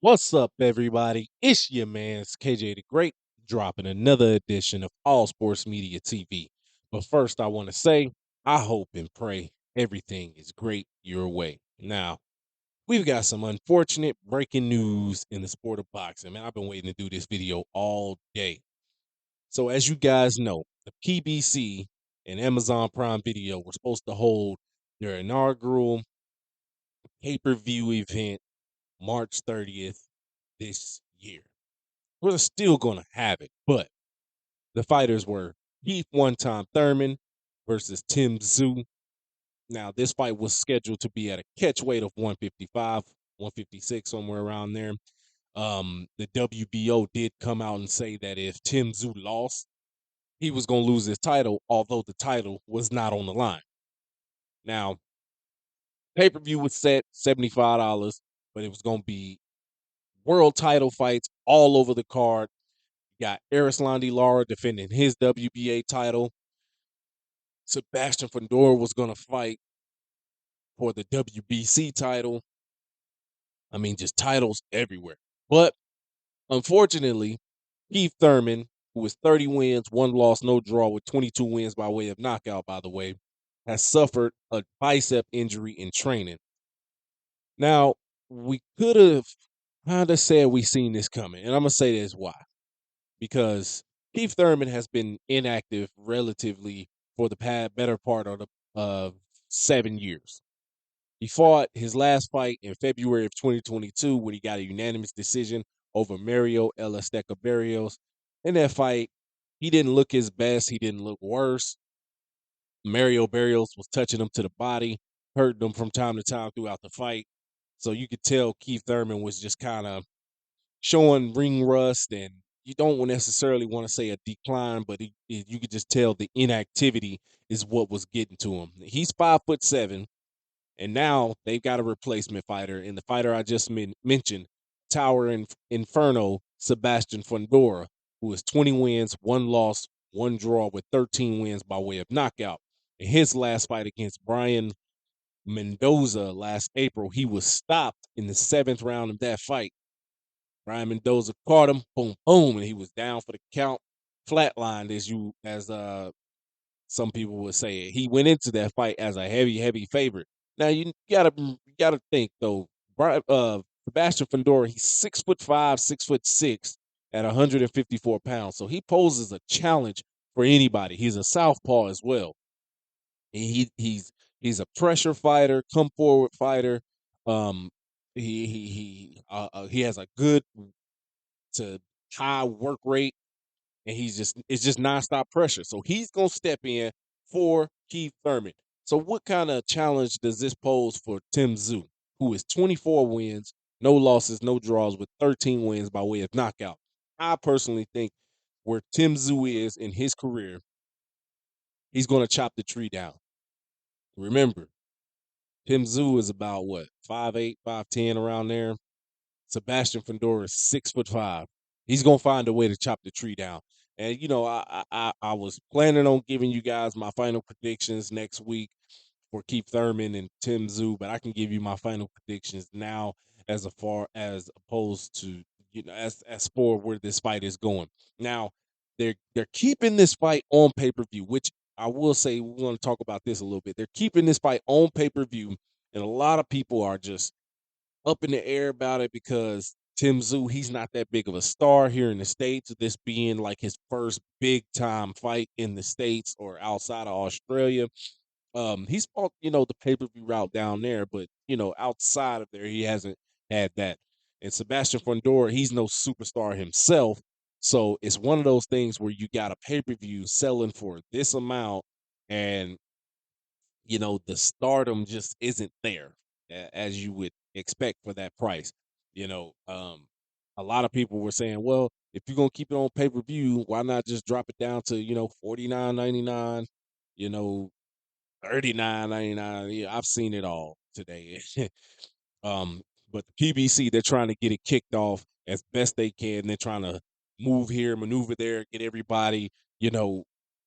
What's up, everybody? It's your man's KJ the Great, dropping another edition of All Sports Media TV. But first, I want to say, I hope and pray everything is great your way. Now, we've got some unfortunate breaking news in the sport of boxing. Man, I've been waiting to do this video all day. So, as you guys know, the PBC and Amazon Prime Video were supposed to hold their inaugural pay-per-view event March 30th this year. We're still going to have it, but the fighters were Keith one time Thurman versus Tszyu. Now, this fight was scheduled to be at a catch weight of 155, 156, somewhere around there. The WBO did come out and say that if Tszyu lost, he was going to lose his title, although the title was not on the line. Now, pay per view was set $75, but it was going to be world title fights all over the card. Got Arislandi Lara defending his WBA title. Sebastian Fundora was going to fight for the WBC title. I mean, just titles everywhere. But unfortunately, Keith Thurman, who is 30 wins, one loss, no draw, with 22 wins by way of knockout, by the way, has suffered a bicep injury in training. Now, we could have kind of said we seen this coming, and I'm going to say this why. Because Keith Thurman has been inactive relatively for the better part of the 7 years. He fought his last fight in February of 2022 when he got a unanimous decision over Mario El Azteca Barrios. In that fight, he didn't look his best. He didn't look worse. Mario Barrios was touching him to the body, hurting him from time to time throughout the fight. So you could tell Keith Thurman was just kind of showing ring rust, and you don't necessarily want to say a decline, but you could just tell the inactivity is what was getting to him. He's 5'7", and now they've got a replacement fighter, and the fighter I just mentioned, Tower Inferno, Sebastian Fundora, who is 20 wins, one loss, one draw, with 13 wins by way of knockout. In his last fight against Brian Mendoza last April, he was stopped in the 7th round of that fight. Brian Mendoza caught him, boom, boom, and he was down for the count, flatlined, as some people would say. He went into that fight as a heavy favorite. Now you gotta think though. Sebastian Fundora, he's 6'5", 6'6" at 154 pounds, so he poses a challenge for anybody. He's a southpaw as well. He's a pressure fighter, come forward fighter. Um, he has a good to high work rate, and it's just nonstop pressure. So he's gonna step in for Keith Thurman. So what kind of challenge does this pose for Tszyu, who is 24 wins, no losses, no draws, with 13 wins by way of knockout? I personally think where Tszyu is in his career, he's gonna chop the tree down. Remember, Tszyu is about what, 5'8", 5'10", around there. Sebastian Fundora is 6'5". He's gonna find a way to chop the tree down. And I was planning on giving you guys my final predictions next week for Keith Thurman and Tszyu, but I can give you my final predictions now, as far as opposed to as for where this fight is going. Now, they're keeping this fight on pay per view, which I will say we want to talk about this a little bit. They're keeping this fight on pay per view, and a lot of people are just up in the air about it because Tszyu, he's not that big of a star here in the States, this being like his first big time fight in the States or outside of Australia. He's fought, the pay-per-view route down there, but outside of there, he hasn't had that. And Sebastian Fundora, he's no superstar himself. So it's one of those things where you got a pay-per-view selling for this amount, and the stardom just isn't there as you would expect for that price. A lot of people were saying, well, if you're gonna keep it on pay per view, why not just drop it down to $49.99, you know, $39.99? Yeah, I've seen it all today. um, but the PBC, they're trying to get it kicked off as best they can. They're trying to move here, maneuver there, get everybody,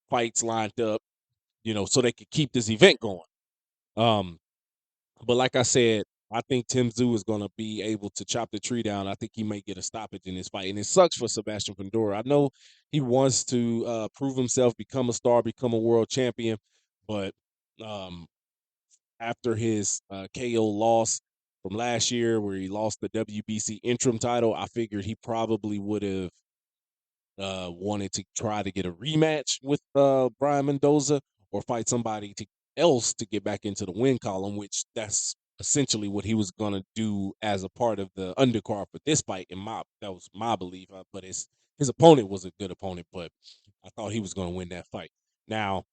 fights lined up, so they could keep this event going. Um, but like I said, I think Tim Tszyu is going to be able to chop the tree down. I think he may get a stoppage in this fight, and it sucks for Sebastian Fundora. I know he wants to prove himself, become a star, become a world champion, but um, after his KO loss from last year, where he lost the WBC interim title, I figured he probably would have wanted to try to get a rematch with Brian Mendoza or fight somebody else to get back into the win column, which that's essentially what he was gonna do as a part of the undercard for this fight. That was my belief, but his opponent was a good opponent, but I thought he was gonna win that fight. Now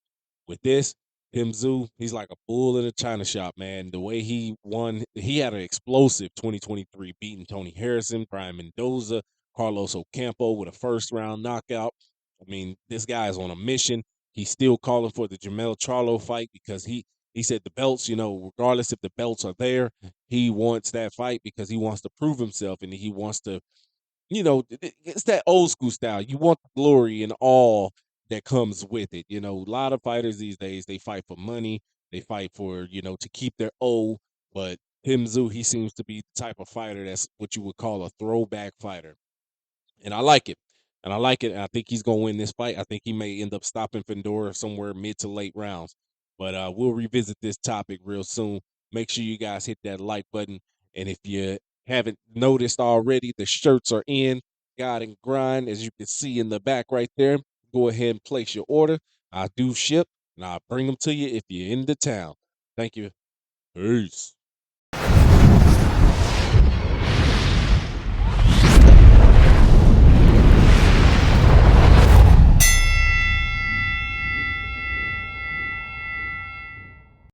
with this, Tim Tszyu, he's like a bull in a china shop, man. The way he won, he had an explosive 2023, beating Tony Harrison, Brian Mendoza, Carlos Ocampo with a first round knockout. I mean, this guy is on a mission. He's still calling for the Jamel Charlo fight because he said the belts, regardless if the belts are there, he wants that fight because he wants to prove himself and he wants to it's that old school style. You want the glory and all that comes with it. A lot of fighters these days, they fight for money. They fight for, to keep their O. But Tim Tszyu, he seems to be the type of fighter that's what you would call a throwback fighter. And I like it. And I like it. And I think he's going to win this fight. I think he may end up stopping Fundora somewhere mid to late rounds. But we'll revisit this topic real soon. Make sure you guys hit that like button. And if you haven't noticed already, the shirts are in. God and Grind, as you can see in the back right there. Go ahead and place your order. I do ship, and I'll bring them to you if you're in the town. Thank you. Peace.